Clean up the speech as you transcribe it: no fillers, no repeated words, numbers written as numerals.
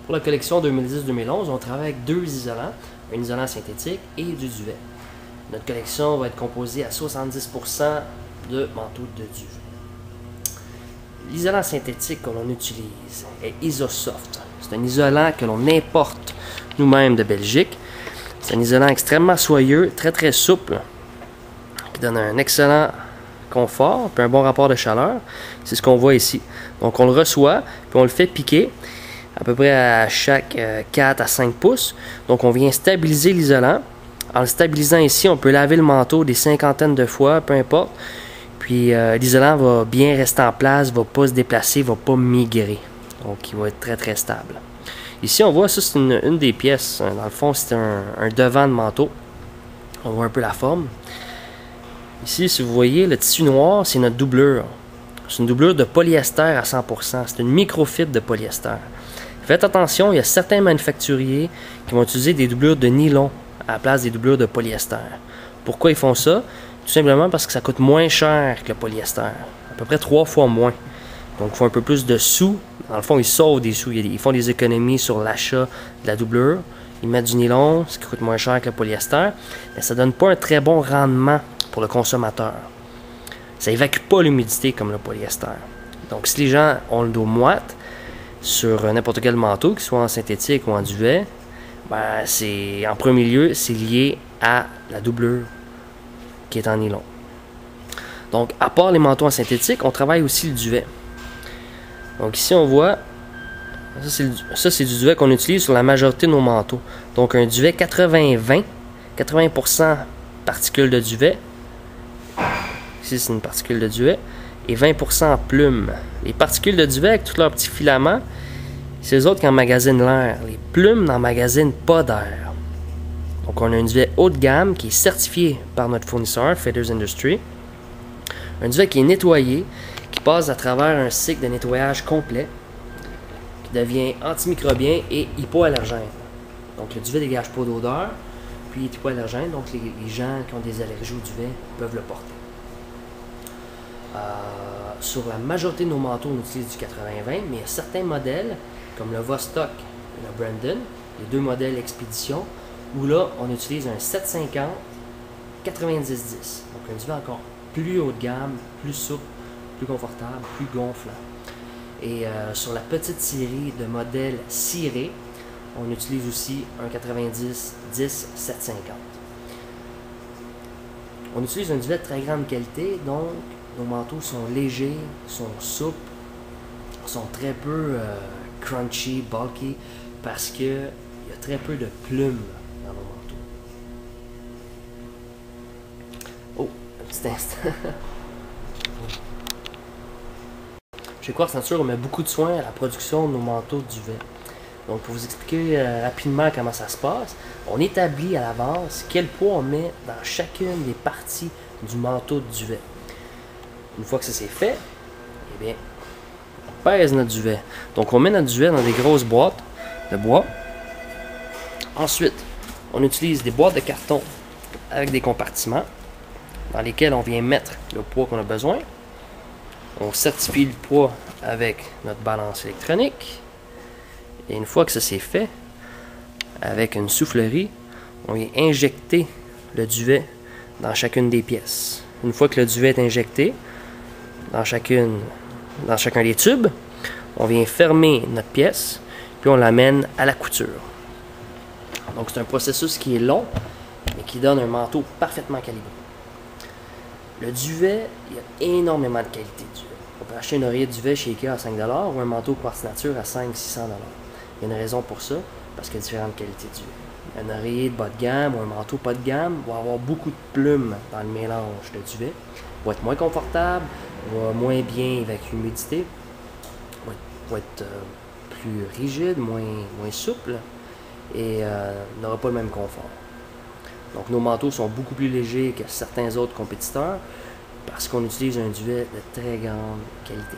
Pour la collection 2010-2011, on travaille avec deux isolants, un isolant synthétique et du duvet. Notre collection va être composée à 70% de manteaux de duvet. L'isolant synthétique que l'on utilise est Isosoft. C'est un isolant que l'on importe nous-mêmes de Belgique. C'est un isolant extrêmement soyeux, très souple, qui donne un excellent confort et un bon rapport de chaleur. C'est ce qu'on voit ici. Donc on le reçoit, puis on le fait piquer à peu près à chaque 4 à 5 pouces. Donc on vient stabiliser l'isolant. En le stabilisant ici, on peut laver le manteau des cinquantaines de fois, peu importe. Puis l'isolant va bien rester en place, va pas se déplacer, va pas migrer. Donc il va être très stable. Ici on voit ça, c'est une des pièces. Dans le fond, c'est un devant de manteau. On voit un peu la forme. Ici, si vous voyez, le tissu noir, c'est notre doublure. C'est une doublure de polyester à 100%. C'est une microfibre de polyester. Faites attention, il y a certains manufacturiers qui vont utiliser des doublures de nylon à la place des doublures de polyester. Pourquoi ils font ça? Tout simplement parce que ça coûte moins cher que le polyester. À peu près 3 fois moins. Donc, il faut un peu plus de sous. Dans le fond, ils sauvent des sous. Ils font des économies sur l'achat de la doublure. Ils mettent du nylon, ce qui coûte moins cher que le polyester. Mais ça ne donne pas un très bon rendement pour le consommateur. Ça évacue pas l'humidité comme le polyester. Donc, si les gens ont le dos moite sur n'importe quel manteau, qu'il soit en synthétique ou en duvet, ben, en premier lieu, c'est lié à la doublure qui est en nylon. Donc, à part les manteaux en synthétique, on travaille aussi le duvet. Donc, ici, on voit, ça c'est du duvet qu'on utilise sur la majorité de nos manteaux. Donc, un duvet 80-20, 80% particules de duvet. Ici, c'est une particule de duvet. Et 20% plumes. Les particules de duvet avec tous leurs petits filaments, c'est eux autres qui emmagasinent l'air. Les plumes n'emmagasinent pas d'air. Donc, on a un duvet haut de gamme qui est certifié par notre fournisseur, Feathers Industry. Un duvet qui est nettoyé, qui passe à travers un cycle de nettoyage complet, qui devient antimicrobien et hypoallergène. Donc, le duvet ne dégage pas d'odeur, puis il est hypoallergène, donc les gens qui ont des allergies au duvet peuvent le porter. Sur la majorité de nos manteaux, on utilise du 80-20, mais il y a certains modèles, comme le Vostok et le Brandon, les deux modèles Expédition, où là, on utilise un 750 90-10. Donc, un duvet encore plus haut de gamme, plus souple, plus confortable, plus gonflant. Et sur la petite série de modèles cirés, on utilise aussi un 90-10 750. On utilise un duvet de très grande qualité, donc nos manteaux sont légers, sont souples, sont très peu crunchy, bulky, parce qu'il y a très peu de plumes dans nos manteaux. Oh, un petit instant. Chez Quartz Nature, on met beaucoup de soin à la production de nos manteaux de duvet. Donc, pour vous expliquer rapidement comment ça se passe, on établit à l'avance quel poids on met dans chacune des parties du manteau de duvet. Une fois que ça c'est fait, eh bien, on pèse notre duvet. Donc, on met notre duvet dans des grosses boîtes de bois. Ensuite, on utilise des boîtes de carton avec des compartiments dans lesquels on vient mettre le poids qu'on a besoin. On certifie le poids avec notre balance électronique. Et une fois que ça c'est fait, avec une soufflerie, on vient injecter le duvet dans chacune des pièces. Une fois que le duvet est injecté dans chacun des tubes, on vient fermer notre pièce, puis on l'amène à la couture. Donc c'est un processus qui est long, mais qui donne un manteau parfaitement calibré. Le duvet, il y a énormément de qualité de duvet. On peut acheter une oreiller de duvet chez Ikea à 5$ ou un manteau Quartz Nature à 500-600$. Il y a une raison pour ça, parce qu'il y a différentes qualités de duvet. Un oreiller de bas de gamme ou un manteau pas de gamme va avoir beaucoup de plumes dans le mélange de duvet. Va être moins confortable, va moins bien évacuer l'humidité, va être plus rigide, moins souple et n'aura pas le même confort. Donc nos manteaux sont beaucoup plus légers que certains autres compétiteurs parce qu'on utilise un duvet de très grande qualité.